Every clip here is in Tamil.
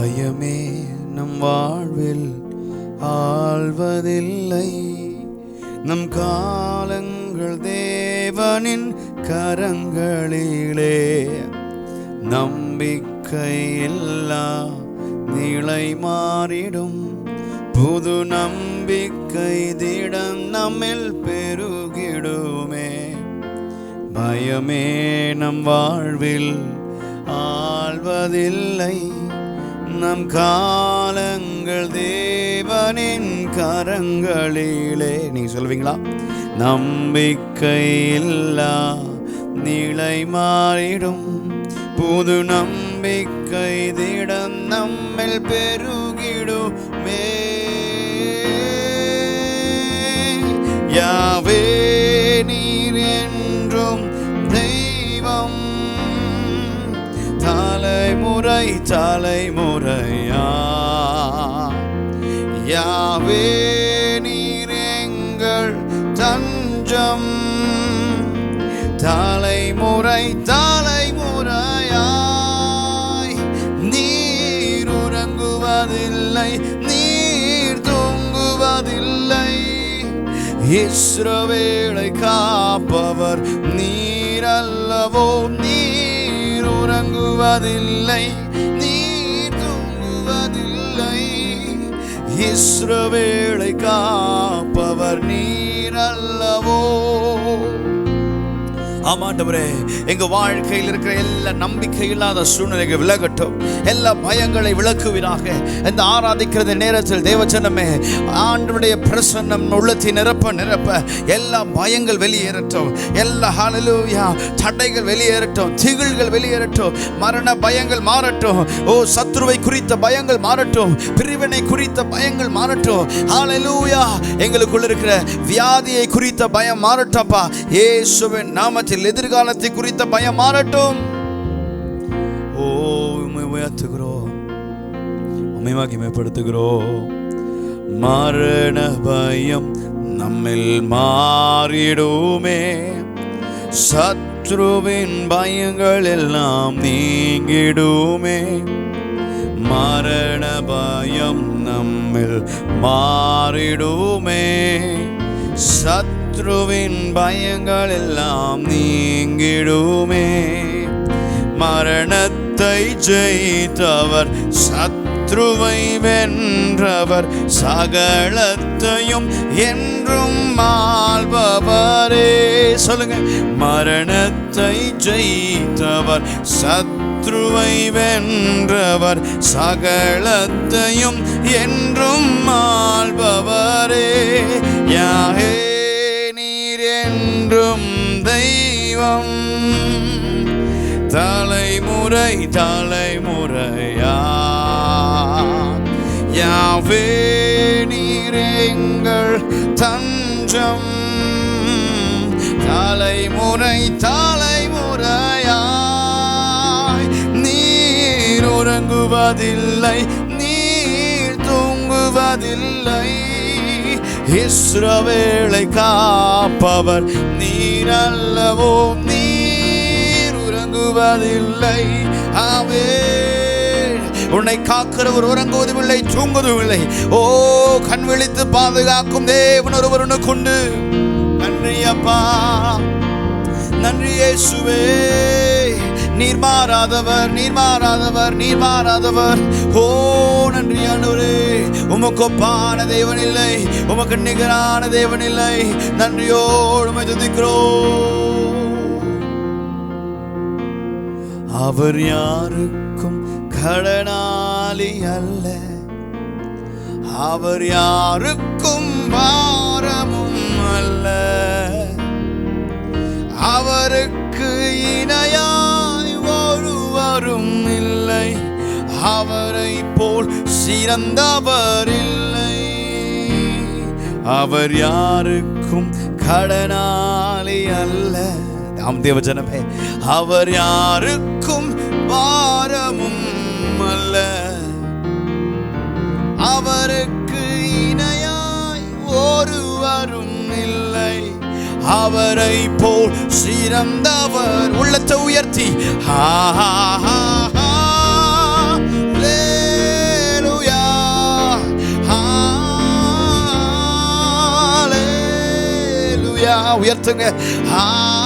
பயமே நம் வாழ்வில் ஆள்வதில்லை. நம் காலங்கள் தேவனின் கரங்களிலே. நம்பிக்கை இல்லா நிலை மாறிடும். புது நம்பிக்கை திடம் நம்மில் பெருகிடுமே. பயமே நம் வாழ்வில் ஆள்வதில்லை. நம் காலங்கள் தேவனின் கரங்களிலே. நீங்க சொல்வீங்களா? நம்பிக்கை இல்லா நிலை மாறிடும். புது நம்பிக்கை திடம் நம்மில் பெருகிடுமே. யாவே நீர் என்றும் தெய்வம். தலைமுறை தலைமுறையா யாவே நீர் எங்கள் தஞ்சம். தலைமுறை தலைமுறையாய் நீர் உறங்குவதில்லை, நீர் தூங்குவதில்லை. இஸ்ரவேலை காப்பவர் நீர் அல்லவோ. நீர் உறங்குவதில்லை, நீர் தூங்குவதில்லை. இஸ்ரவேலை காப்பவர் நீர் அல்லவோ. ஆமாண்டவரே, எங்க வாழ்க்கையில் இருக்கிற எல்லா நம்பிக்கை இல்லாத சூழ்நிலைகள் விலகட்டும். எல்லா பயங்களை விலக்குவீராக. இந்த ஆராதிக்கிற நேரத்தில் தேவஜனமே, ஆண்டவருடைய பிரசன்னம் உள்ளத்தை நிரப்ப நிரப்ப எல்லா பயங்கள் வெளியேறட்டும். எல்லா ஹல்லேலூயா தடைகள் வெளியேறட்டும், திகில்கள் வெளியேறட்டும், மரண பயங்கள் மாறட்டும். ஓ, சத்ருவை குறித்த பயங்கள் மாறட்டும், பிரிவினை குறித்த பயங்கள் மாறட்டும். ஹல்லேலூயா, எங்களுக்குள்ள இருக்கிற வியாதியை குறித்த பயம் மாறட்டும்ப்பா. இயேசுவின் நாமத்தில் எதிர்காலத்தை குறித்த பயம் மாறட்டும். ஓ, உம்மை உயர்த்துகிறோம், உம்மை மகிமைப்படுத்துகிறோம். மரண பயம் நம்மில் மாறிடுமே. சத்ருவின் பயங்கள் எல்லாம் நீங்கிடுமே. மரண பயம் நம்மில் மாறிடுமே. சத்ருவின் பயங்கள் எல்லாம் நீங்கிடுமே. மரணத்தை ஜெயித்தவர், சத்ருவை வென்றவர், சகலத்தையும் என்றும் ஆள்பவரே. சொல்லுங்க, மரணத்தை ஜெயித்தவர், சத்ருவை வென்றவர், சகலத்தையும் என்றும் ஆள்பவரே. யாவே நீர் என்றும் தெய்வம். தலைமுறை தலைமுறையா யாவே நீர் எங்கள் தஞ்சம். தலைமுறை தலைமுறையாய் நீர் உறங்குவதில்லை, நீர் தூங்குவதில்லை. இஸ்ரவேலை காப்பவர் நீர் அல்லவோ. நீர் உறங்குவதில்லை. ஆவே, உன்னை காக்கிறவர் உறங்குவதும் இல்லை, தூங்குவதும் இல்லை. ஓ, கண் விழித்து பாதுகாக்கும் தேவன் ஒருவர் உனக்குண்டு. நன்றி அப்பா, நன்றி இயேசுவே. நீர் மாறாதவர், நீர் மாறாதவர், நீர் மாறாதவர். ஓ, நன்றி ஆண்டவரே. உமக்கு ஒப்பான தேவன் இல்லை, உமக்கு நிகரான தேவன் இல்லை. நன்றியோடு உம்மை துதிக்கிறோம். அவர் யாருக்கும் கடனாளி அல்ல. அவர் யாருக்கும் பாரமும் அல்ல. அவருக்கு இணையாய் ஒருவரும் இல்லை. அவரை போல் சிறந்தவர் இல்லை. அவர் யாருக்கும் கடனாளி அல்ல. ஆம் தேவஜனமே, அவர் யாருக்கும் பாரமும் அல்ல. அவருக்கு இணையாய் ஒருவரும் இல்லை. அவரை போல் சிறந்தவர். உள்ளத்தை உயர்த்தி ஹா ஹா ஹா ஹா லே உயர்த்துங்க. ஹல்லேலூயா.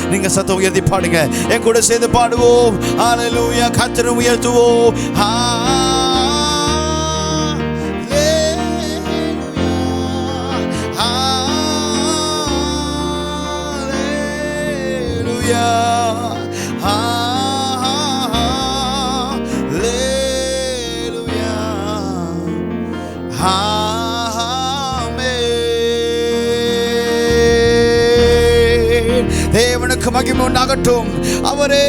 நீங்க சத்தம் உயர்த்தி பாடுங்க, என் கூட சேர்ந்து பாடுவோம். ஹல்லேலூயா. கர்த்தரை உயர்த்துவோம். தேவனுக்கு மகிமை உண்டாகட்டும். அவரே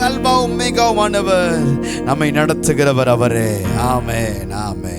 அல்பாவும் மேகாவுமானவர், நம்மை நடத்துகிறவர் அவரே. ஆமென், ஆமென்.